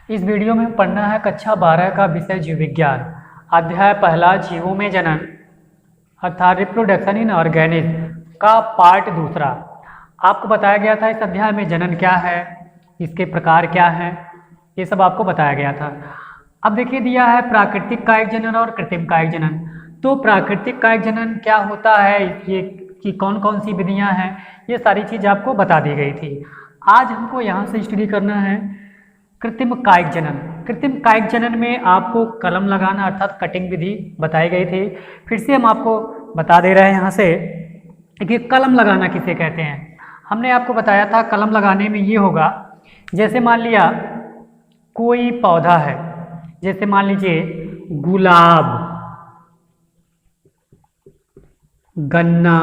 इस वीडियो में पढ़ना है कक्षा 12 का विषय जीव विज्ञान, अध्याय पहला जीवों में जनन अर्थात रिप्रोडक्शन इन ऑर्गेनिज का पार्ट दूसरा। आपको बताया गया था इस अध्याय में जनन क्या है, इसके प्रकार क्या हैं, ये सब आपको बताया गया था। अब देखिए दिया है प्राकृतिक कायिक जनन और कृत्रिम कायिक जनन। तो प्राकृतिक कायिक जनन क्या होता है, ये कि कौन कौन सी विधियां हैं, ये सारी चीज़ आपको बता दी गई थी। आज हमको यहाँ से स्टडी करना है कृत्रिम कायिक जनन। कृत्रिम कायिक जनन में आपको कलम लगाना अर्थात कटिंग विधि बताई गई थी। फिर से हम आपको बता दे रहे हैं यहाँ से कि कलम लगाना किसे कहते हैं। हमने आपको बताया था कलम लगाने में ये होगा, जैसे मान लिया कोई पौधा है, जैसे मान लीजिए गुलाब, गन्ना,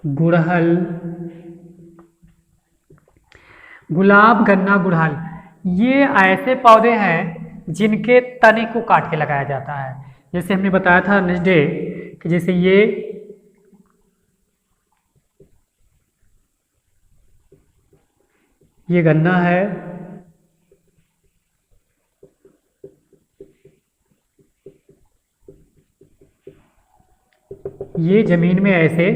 गुड़हल, गुलाब, गन्ना, गुड़हल, ये ऐसे पौधे हैं जिनके तने को काट के लगाया जाता है। जैसे हमने बताया था नेक्स्ट डे कि जैसे ये गन्ना है, ये जमीन में ऐसे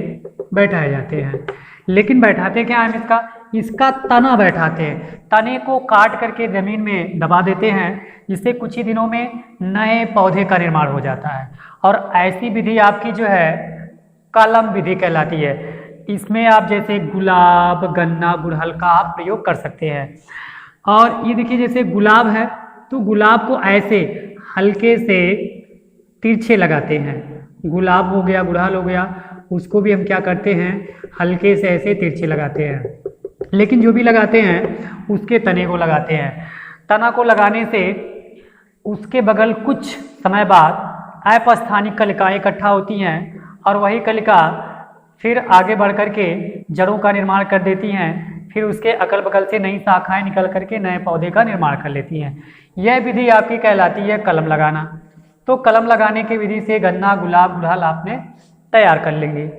बैठाए जाते हैं। लेकिन बैठाते क्या हैं, इसका तना बैठाते हैं, तने को काट करके जमीन में दबा देते हैं, जिससे कुछ ही दिनों में नए पौधे का निर्माण हो जाता है। और ऐसी विधि आपकी जो है कलम विधि कहलाती है। इसमें आप जैसे गुलाब, गन्ना, गुड़हल का आप प्रयोग कर सकते हैं। और ये देखिए जैसे गुलाब है तो गुलाब को ऐसे हल्के से तिरछे लगाते हैं। गुलाब हो गया, गुड़हल हो गया, उसको भी हम क्या करते हैं, हल्के से ऐसे तिरछे लगाते हैं। लेकिन जो भी लगाते हैं उसके तने को लगाते हैं। तना को लगाने से उसके बगल कुछ समय बाद अपस्थानिक कलिकाएं इकट्ठा होती हैं और वही कलिका फिर आगे बढ़ करके जड़ों का निर्माण कर देती हैं। फिर उसके अगल बगल से नई शाखाएं निकल करके नए पौधे का निर्माण कर लेती हैं। यह विधि आपकी कहलाती है कलम लगाना। तो कलम लगाने की विधि से गन्ना, गुलाब, गुड़हल आपने तैयार कर लेंगे।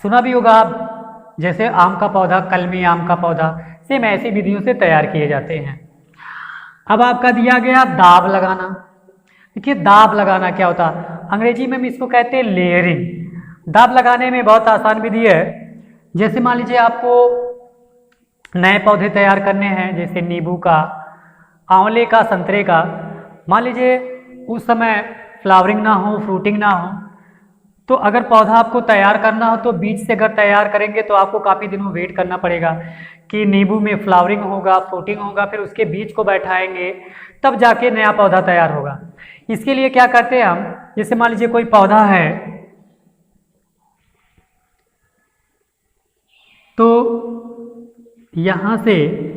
सुना भी होगा आप, जैसे आम का पौधा, कलमी आम का पौधा, सेम ऐसी विधियों से तैयार किए जाते हैं। अब आपका दिया गया दाब लगाना। देखिए दाब लगाना क्या होता है, अंग्रेजी में हम इसको कहते हैं लेयरिंग। दाब लगाने में बहुत आसान विधि है। जैसे मान लीजिए आपको नए पौधे तैयार करने हैं, जैसे नींबू का, आंवले का, संतरे का। मान लीजिए उस समय फ्लावरिंग ना हो, फ्रूटिंग ना हो, तो अगर पौधा आपको तैयार करना हो तो बीज से अगर तैयार करेंगे तो आपको काफ़ी दिनों वेट करना पड़ेगा कि नींबू में फ्लावरिंग होगा, फ्रूटिंग होगा, फिर उसके बीज को बैठाएंगे, तब जाके नया पौधा तैयार होगा। इसके लिए क्या करते हैं हम, जैसे मान लीजिए कोई पौधा है तो यहाँ से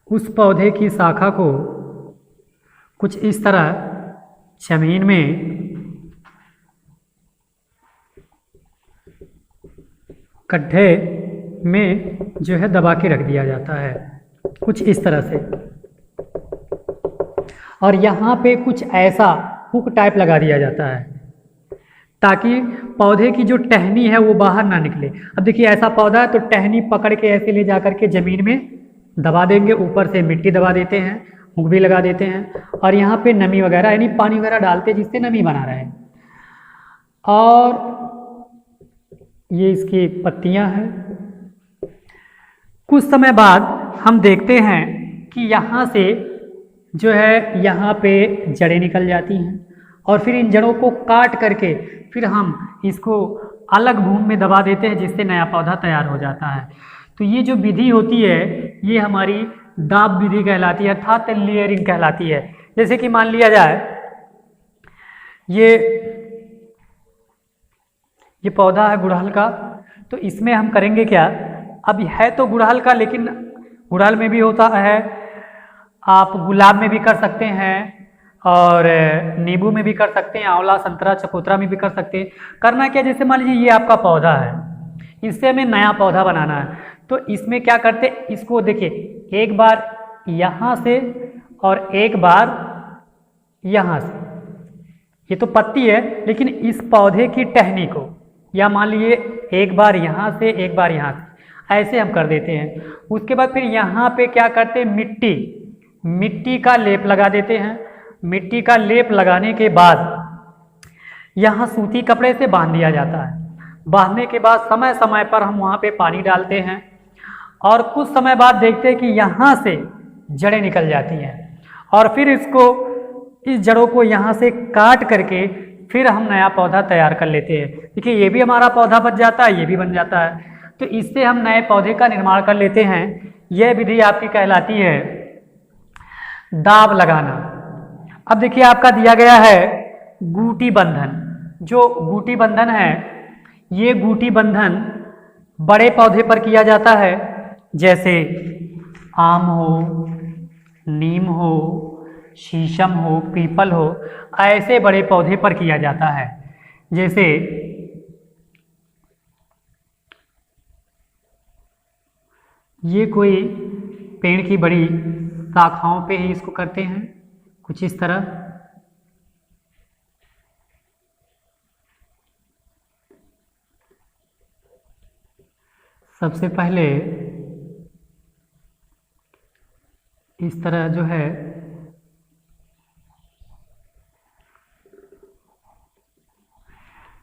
उस पौधे की शाखा को कुछ इस तरह जमीन में गड्ढे में जो है दबा के रख दिया जाता है, कुछ इस तरह से। और यहाँ पे कुछ ऐसा हुक टाइप लगा दिया जाता है ताकि पौधे की जो टहनी है वो बाहर ना निकले। अब देखिए ऐसा पौधा है तो टहनी पकड़ के ऐसे ले जा करके जमीन में दबा देंगे, ऊपर से मिट्टी दबा देते हैं, हुक भी लगा देते हैं, और यहाँ पे नमी वगैरह यानी पानी वगैरह डालते हैं जिससे नमी बना रहे। और ये इसकी पत्तियां हैं। कुछ समय बाद हम देखते हैं कि यहाँ से जो है यहाँ पे जड़ें निकल जाती हैं और फिर इन जड़ों को काट करके फिर हम इसको अलग भूमि में दबा देते हैं, जिससे नया पौधा तैयार हो जाता है। तो ये जो विधि होती है ये हमारी दाब विधि कहलाती है अर्थात लेयरिंग कहलाती है। जैसे कि मान लिया जाए ये पौधा है गुड़हल का, तो इसमें हम करेंगे क्या, अब है तो गुड़हल का, लेकिन गुड़हल में भी होता है, आप गुलाब में भी कर सकते हैं और नींबू में भी कर सकते हैं, आंवला, संतरा, चकोतरा में भी कर सकते हैं। करना क्या, जैसे मान लीजिए ये आपका पौधा है, इससे हमें नया पौधा बनाना है, तो इसमें क्या करते, इसको देखिए एक बार यहाँ से और एक बार यहाँ से, ये तो पत्ती है, लेकिन इस पौधे की टहनी को, या मान लीजिए एक बार यहाँ से एक बार यहाँ से, ऐसे हम कर देते हैं। उसके बाद फिर यहाँ पे क्या करते हैं, मिट्टी का लेप लगा देते हैं। मिट्टी का लेप लगाने के बाद यहाँ सूती कपड़े से बांध दिया जाता है। बांधने के बाद समय समय पर हम वहाँ पे पानी डालते हैं और कुछ समय बाद देखते हैं कि यहाँ से जड़ें निकल जाती हैं और फिर इस जड़ों को यहाँ से काट करके फिर हम नया पौधा तैयार कर लेते हैं। देखिए ये भी हमारा पौधा बच जाता है, ये भी बन जाता है, तो इससे हम नए पौधे का निर्माण कर लेते हैं। यह विधि आपकी कहलाती है दाब लगाना। अब देखिए आपका दिया गया है गूटी बंधन। जो गूटी बंधन है, ये गूटी बंधन बड़े पौधे पर किया जाता है, जैसे आम हो, नीम हो, शीशम हो, पीपल हो, ऐसे बड़े पौधे पर किया जाता है। जैसे ये कोई पेड़ की बड़ी शाखाओं पे ही इसको करते हैं, कुछ इस तरह। सबसे पहले इस तरह जो है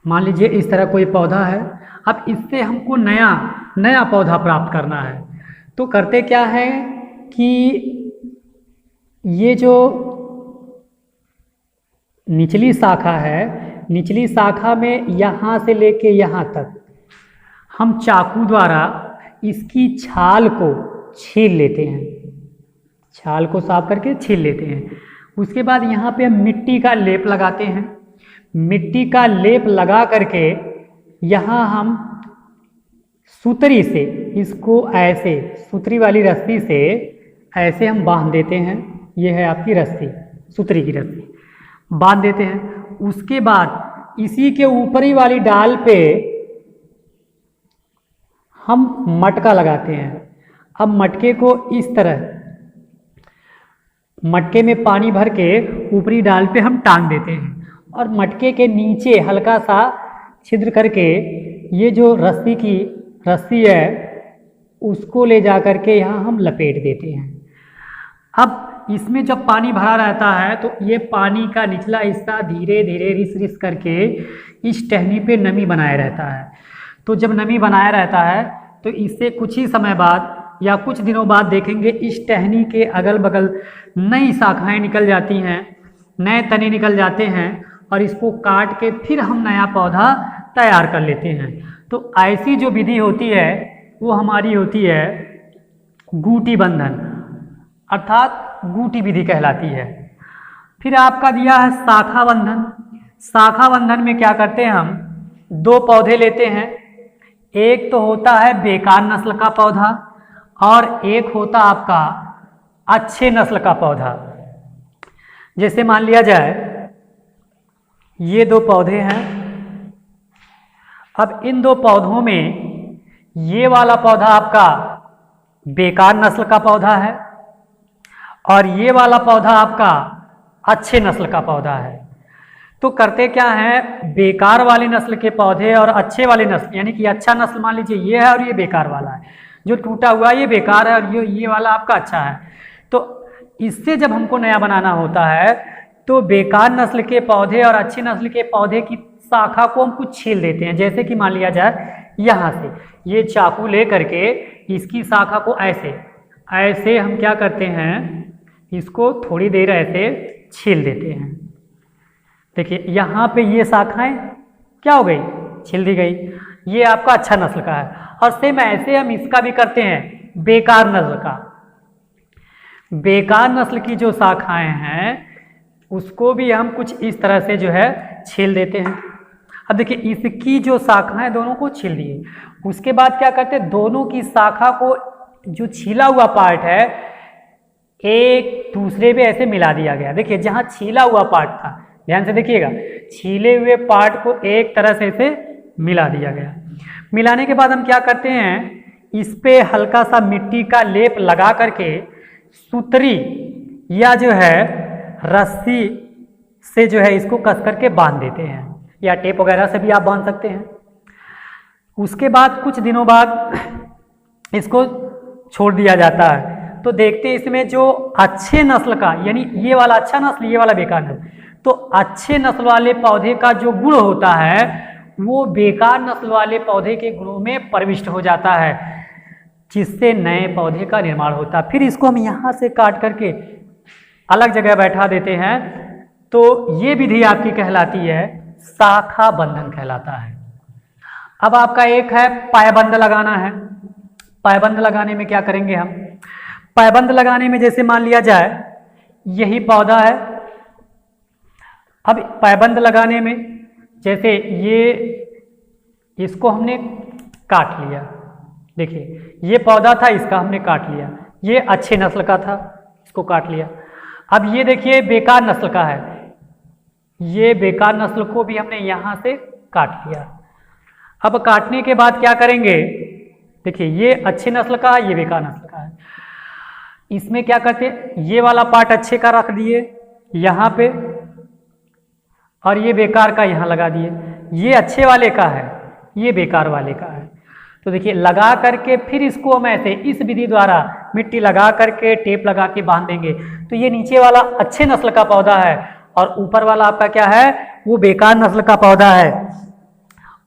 मान लीजिए इस तरह कोई पौधा है। अब इससे हमको नया पौधा प्राप्त करना है, तो करते क्या है कि ये जो निचली शाखा है, निचली शाखा में यहाँ से लेके यहाँ तक हम चाकू द्वारा इसकी छाल को छील लेते हैं, छाल को साफ करके छील लेते हैं। उसके बाद यहाँ पे हम मिट्टी का लेप लगाते हैं। मिट्टी का लेप लगा करके यहाँ हम सूतरी से इसको ऐसे, सूतरी वाली रस्सी से ऐसे हम बांध देते हैं। ये है आपकी रस्सी, सूतरी की रस्सी, बांध देते हैं। उसके बाद इसी के ऊपरी वाली डाल पे हम मटका लगाते हैं। अब मटके को इस तरह, मटके में पानी भर के ऊपरी डाल पे हम टांग देते हैं और मटके के नीचे हल्का सा छिद्र करके ये जो रस्सी है उसको ले जा करके यहाँ हम लपेट देते हैं। अब इसमें जब पानी भरा रहता है तो ये पानी का निचला हिस्सा धीरे धीरे रिस करके इस टहनी पे नमी बनाए रहता है। तो जब नमी बनाया रहता है तो इससे कुछ ही समय बाद या कुछ दिनों बाद देखेंगे इस टहनी के अगल बगल नई शाखाएं निकल जाती हैं, नए तने निकल जाते हैं और इसको काट के फिर हम नया पौधा तैयार कर लेते हैं। तो ऐसी जो विधि होती है वो हमारी होती है गूटी बंधन, अर्थात गूटी विधि कहलाती है। फिर आपका दिया है शाखा बंधन। शाखा बंधन में क्या करते हैं, हम दो पौधे लेते हैं। एक तो होता है बेकार नस्ल का पौधा और एक होता आपका अच्छे नस्ल का पौधा। जैसे मान लिया जाए ये दो पौधे हैं। अब इन दो पौधों में ये वाला पौधा आपका बेकार नस्ल का पौधा है और ये वाला पौधा आपका अच्छे नस्ल का पौधा है। तो करते क्या है, बेकार वाली नस्ल के पौधे और अच्छे वाले नस्ल, यानी कि अच्छा नस्ल मान लीजिए ये है और ये बेकार वाला है, जो टूटा हुआ ये बेकार है और ये वाला आपका अच्छा है। तो इससे जब हमको नया बनाना होता है तो बेकार नस्ल के पौधे और अच्छी नस्ल के पौधे की शाखा को हम कुछ छील देते हैं। जैसे कि मान लिया जाए यहाँ से ये चाकू ले करके इसकी शाखा को ऐसे हम क्या करते हैं, इसको थोड़ी देर ऐसे छील देते हैं। देखिए यहाँ पे ये शाखाएं क्या हो गई, छील दी गई। ये आपका अच्छा नस्ल का है और सेम ऐसे हम इसका भी करते हैं बेकार नस्ल का। बेकार नस्ल की जो शाखाएं हैं उसको भी हम कुछ इस तरह से जो है छील देते हैं। अब देखिए इसकी जो शाखाएं दोनों को छील दिए, उसके बाद क्या करते हैं, दोनों की शाखा को जो छीला हुआ पार्ट है एक दूसरे पे ऐसे मिला दिया गया। देखिए जहाँ छीला हुआ पार्ट था, ध्यान से देखिएगा, छीले हुए पार्ट को एक तरह से इसे मिला दिया गया। मिलाने के बाद हम क्या करते हैं, इस पे हल्का सा मिट्टी का लेप लगा करके सूतरी या जो है रस्सी से जो है इसको कस करके बांध देते हैं, या टेप वगैरह से भी आप बांध सकते हैं। उसके बाद कुछ दिनों बाद इसको छोड़ दिया जाता है। तो देखते हैं इसमें जो अच्छे नस्ल का, यानी ये वाला अच्छा नस्ल, ये वाला बेकार नस्ल, तो अच्छे नस्ल वाले पौधे का जो गुण होता है वो बेकार नस्ल वाले पौधे के गुणों में प्रविष्ट हो जाता है, जिससे नए पौधे का निर्माण होता है। फिर इसको हम यहाँ से काट करके अलग जगह बैठा देते हैं। तो ये विधि आपकी कहलाती है शाखा बंधन कहलाता है। अब आपका एक है पायबंद लगाना है। पायबंद लगाने में क्या करेंगे हम? पायबंद लगाने में जैसे मान लिया जाए यही पौधा है। अब पायबंद लगाने में जैसे ये, इसको हमने काट लिया, देखिए ये पौधा था, इसका हमने काट लिया, ये अच्छे नस्ल का था, इसको काट लिया। अब ये देखिए बेकार नस्ल का है, ये बेकार नस्ल को भी हमने यहाँ से काट लिया। अब काटने के बाद क्या करेंगे? देखिए ये अच्छे नस्ल का है, ये बेकार नस्ल का है। इसमें क्या करते हैं, ये वाला पार्ट अच्छे का रख दिए यहाँ पे, और ये बेकार का यहाँ लगा दिए। ये अच्छे वाले का है, ये बेकार वाले का है। तो देखिए लगा करके फिर इसको हम ऐसे इस विधि द्वारा मिट्टी लगा करके टेप लगा के बांध देंगे। तो ये नीचे वाला अच्छे नस्ल का पौधा है और ऊपर वाला आपका क्या है, वो बेकार नस्ल का पौधा है।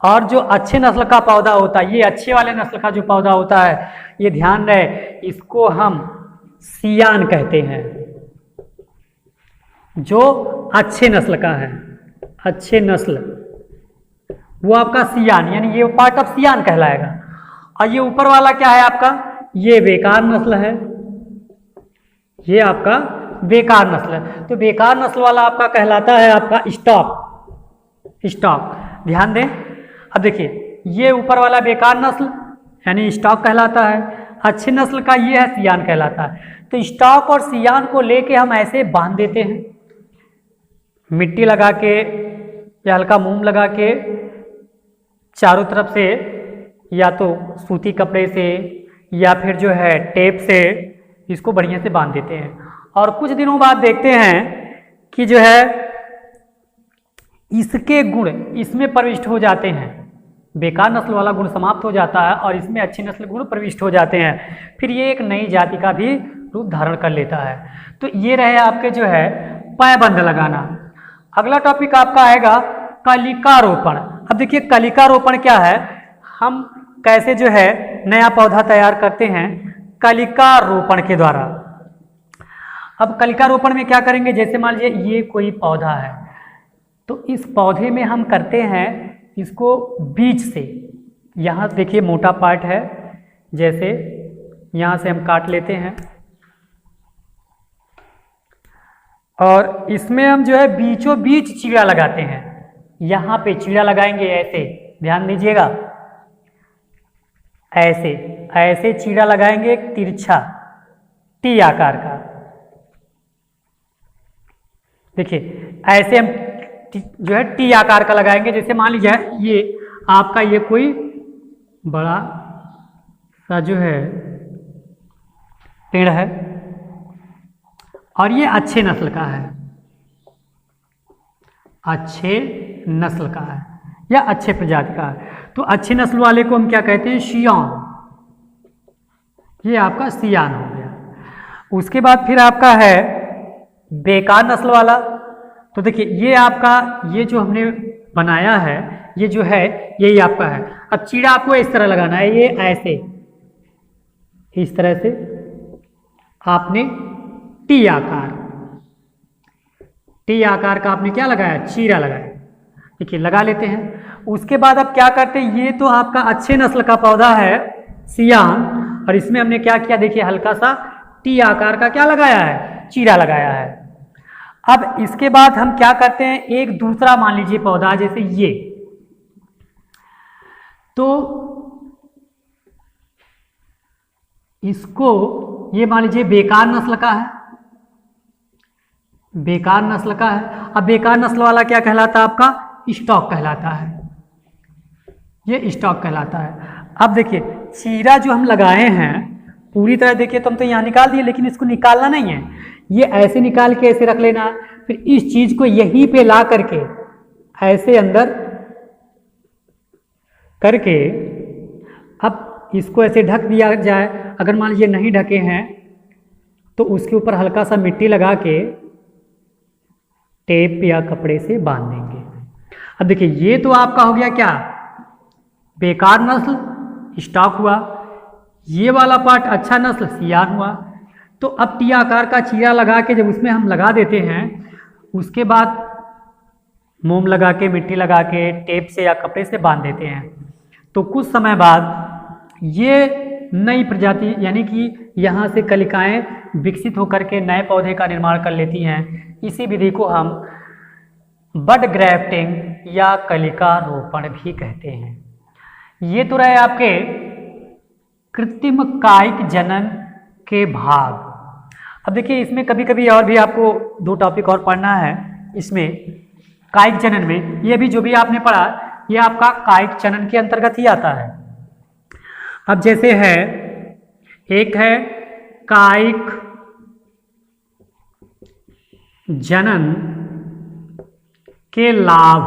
और जो अच्छे नस्ल का पौधा होता है, ये अच्छे वाले नस्ल का जो पौधा होता है, ये ध्यान रहे, इसको हम सियान कहते हैं। जो अच्छे नस्ल का है, अच्छे नस्ल, वो आपका सियान, यानी ये पार्ट ऑफ सियान कहलाएगा। और ये ऊपर वाला क्या है आपका, ये बेकार नस्ल है, ये आपका बेकार नस्ल है। तो बेकार नस्ल वाला आपका कहलाता है आपका स्टॉक। स्टॉक ध्यान दें। अब देखिए ये ऊपर वाला बेकार नस्ल यानी स्टॉक कहलाता है, अच्छे नस्ल का ये है सियान कहलाता है। तो स्टॉक और सियान को लेके हम ऐसे बांध देते हैं, मिट्टी लगा के या हल्का मोम लगा के चारों तरफ से, या तो सूती कपड़े से या फिर जो है टेप से इसको बढ़िया से बांध देते हैं। और कुछ दिनों बाद देखते हैं कि जो है इसके गुण इसमें प्रविष्ट हो जाते हैं, बेकार नस्ल वाला गुण समाप्त हो जाता है और इसमें अच्छी नस्ल गुण प्रविष्ट हो जाते हैं। फिर ये एक नई जाति का भी रूप धारण कर लेता है। तो ये रहे आपके जो है पायबंद लगाना। अगला टॉपिक आपका आएगा कलिकारोपण। अब देखिए कलिकारोपण क्या है, हम कैसे जो है नया पौधा तैयार करते हैं कलिकारोपण के द्वारा। अब कलिकारोपण में क्या करेंगे, जैसे मान लीजिए ये कोई पौधा है, तो इस पौधे में हम करते हैं इसको बीज से, यहाँ देखिए मोटा पार्ट है, जैसे यहाँ से हम काट लेते हैं और इसमें हम जो है बीचों बीच चीड़ा लगाते हैं। यहाँ पे चीड़ा लगाएंगे ऐसे, ध्यान दीजिएगा, ऐसे ऐसे चीड़ा लगाएंगे एक तिरछा टी आकार का। देखिए ऐसे हम जो है टी आकार का लगाएंगे। जैसे मान लीजिए ये आपका ये कोई बड़ा सा जो है पेड़ है और ये अच्छे नस्ल का है, अच्छे नस्ल का है या अच्छे प्रजाति का है। तो अच्छे नस्ल वाले को हम क्या कहते हैं, सियान। ये आपका सियान हो गया। उसके बाद फिर आपका है बेकार नस्ल वाला। तो देखिए ये आपका ये जो हमने बनाया है ये जो है यही आपका है। अब चीड़ा आपको इस तरह लगाना है, ये ऐसे इस तरह से आपने टी आकार का आपने क्या लगाया, चीरा लगाया। देखिए लगा लेते हैं। उसके बाद अब क्या करते हैं, ये तो आपका अच्छे नस्ल का पौधा है सियान, और इसमें हमने क्या किया, देखिए हल्का सा टी आकार का क्या लगाया है, चीरा लगाया है। अब इसके बाद हम क्या करते हैं, एक दूसरा मान लीजिए पौधा जैसे ये, तो इसको ये मान लीजिए बेकार नस्ल का है, बेकार नस्ल का है। अब बेकार नस्ल वाला क्या कहलाता है, आपका स्टॉक कहलाता है, ये स्टॉक कहलाता है। अब देखिए चीरा जो हम लगाए हैं पूरी तरह देखिए तो हम तो यहाँ निकाल दिए, लेकिन इसको निकालना नहीं है, ये ऐसे निकाल के ऐसे रख लेना है। फिर इस चीज को यहीं पे ला करके ऐसे अंदर करके अब इसको ऐसे ढक दिया जाए। अगर मान लीजिए नहीं ढके हैं तो उसके ऊपर हल्का सा मिट्टी लगा के टेप या कपड़े से बांध देंगे। अब देखिए ये तो आपका हो गया क्या, बेकार नस्ल स्टॉक हुआ। ये वाला पार्ट अच्छा नस्ल सियान हुआ। तो अब टी आकार का चीरा लगा के जब उसमें हम लगा देते हैं, उसके बाद मोम लगा के मिट्टी लगा के टेप से या कपड़े से बांध देते हैं, तो कुछ समय बाद ये नई प्रजाति यानी कि यहाँ से कलिकाएं विकसित होकर के नए पौधे का निर्माण कर लेती हैं। इसी विधि को हम बड ग्राफ्टिंग या कलिका रोपण भी कहते हैं। ये तो रहे आपके कृत्रिम कायिक जनन के भाग। अब देखिए इसमें कभी कभी और भी आपको 2 टॉपिक और पढ़ना है। इसमें कायिक जनन में ये भी जो भी आपने पढ़ा ये आपका कायिक जनन के अंतर्गत ही आता है। अब जैसे है, एक है कायिक जनन के लाभ।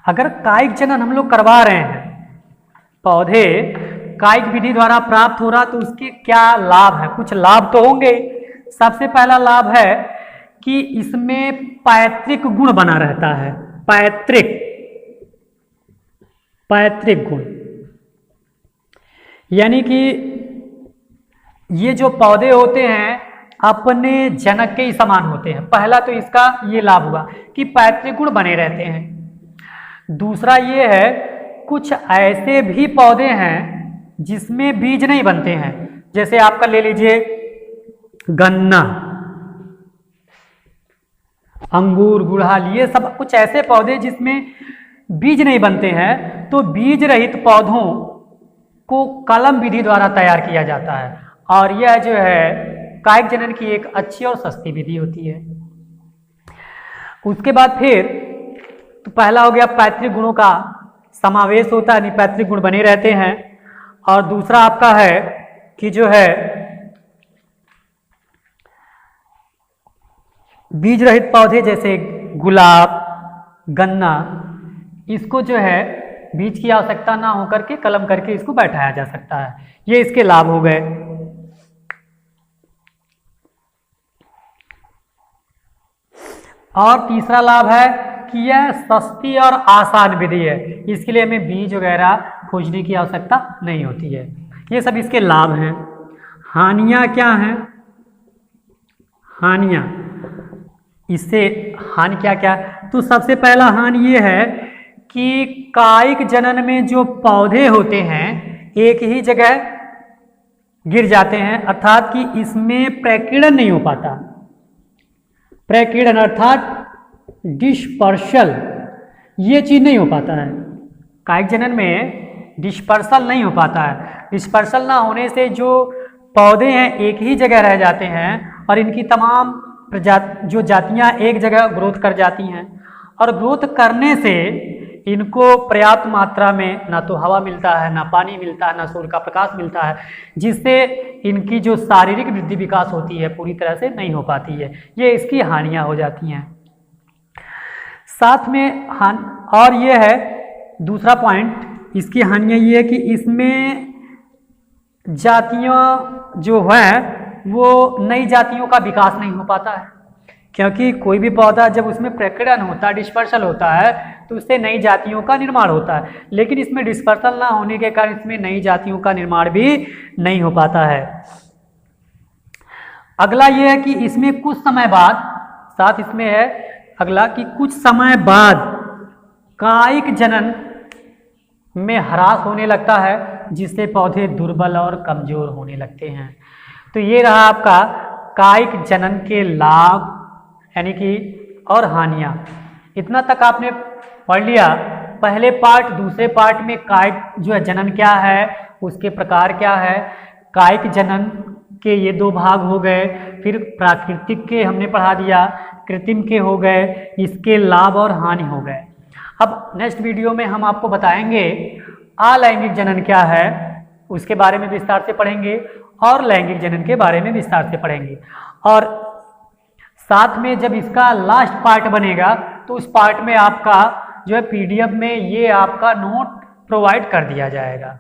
अगर कायिक जनन हम लोग करवा रहे हैं, पौधे कायिक विधि द्वारा प्राप्त हो रहा, तो उसके क्या लाभ है? कुछ लाभ तो होंगे। सबसे पहला लाभ है कि इसमें पैतृक गुण बना रहता है। पैतृक गुण यानी कि ये जो पौधे होते हैं अपने जनक के ही समान होते हैं। पहला तो इसका ये लाभ हुआ कि पैतृक गुण बने रहते हैं। दूसरा ये है कुछ ऐसे भी पौधे हैं जिसमें बीज नहीं बनते हैं। जैसे आपका ले लीजिए गन्ना, अंगूर, गुड़हल, ये सब कुछ ऐसे पौधे जिसमें बीज नहीं बनते हैं। तो बीज रहित पौधों को कलम विधि द्वारा तैयार किया जाता है और यह जो है कायिक जनन की एक अच्छी और सस्ती विधि होती है। उसके बाद फिर तो पहला हो गया पैतृक गुणों का समावेश होता है, पैतृक गुण बने रहते हैं। और दूसरा आपका है कि जो है बीज रहित पौधे जैसे गुलाब, गन्ना, इसको जो है बीज की आवश्यकता ना होकर के कलम करके इसको बैठाया जा सकता है। ये इसके लाभ हो गए। और तीसरा लाभ है कि यह सस्ती और आसान विधि है। इसके लिए हमें बीज वगैरह खोजने की आवश्यकता नहीं होती है। ये सब इसके लाभ हैं। हानियां क्या हैं? हानियां, इससे हानि क्या क्या? तो सबसे पहला हानि ये है कि कायिक जनन में जो पौधे होते हैं एक ही जगह गिर जाते हैं, अर्थात कि इसमें प्रकीर्णन नहीं हो पाता। प्रकीर्णन अर्थात डिस्पर्सल, ये चीज नहीं हो पाता है। कायिक जनन में डिस्पर्सल नहीं हो पाता है। डिस्पर्सल ना होने से जो पौधे हैं एक ही जगह रह जाते हैं और इनकी तमाम जो जातियां एक जगह ग्रोथ कर जाती हैं। और ग्रोथ करने से इनको पर्याप्त मात्रा में ना तो हवा मिलता है, ना पानी मिलता है, ना सूर्य का प्रकाश मिलता है, जिससे इनकी जो शारीरिक वृद्धि विकास होती है पूरी तरह से नहीं हो पाती है। ये इसकी हानियां हो जाती हैं। साथ में और ये है दूसरा पॉइंट, इसकी हानियां ये है कि इसमें जातियां जो है वो नई जातियों का विकास नहीं हो पाता है, क्योंकि कोई भी पौधा जब उसमें प्रकीर्णन होता है, डिस्पर्सल होता है, तो उससे नई जातियों का निर्माण होता है। लेकिन इसमें डिस्पर्सल ना होने के कारण इसमें नई जातियों का निर्माण भी नहीं हो पाता है। अगला ये है कि इसमें कुछ समय बाद, साथ इसमें है अगला कि कुछ समय बाद कायिक जनन में ह्रास होने लगता है, जिससे पौधे दुर्बल और कमजोर होने लगते हैं। तो ये रहा आपका कायिक जनन के लाभ यानी कि और हानियां। इतना तक आपने पढ़ लिया। पहले पार्ट, दूसरे पार्ट में कायिक जो है जनन क्या है, उसके प्रकार क्या है, कायिक जनन के ये 2 भाग हो गए। फिर प्राकृतिक के हमने पढ़ा दिया, कृत्रिम के हो गए, इसके लाभ और हानि हो गए। अब नेक्स्ट वीडियो में हम आपको बताएंगे अलैंगिक जनन क्या है, उसके बारे में विस्तार से पढ़ेंगे और लैंगिक जनन के बारे में विस्तार से पढ़ेंगे। और साथ में जब इसका लास्ट पार्ट बनेगा तो उस पार्ट में आपका जो है PDF में ये आपका नोट प्रोवाइड कर दिया जाएगा।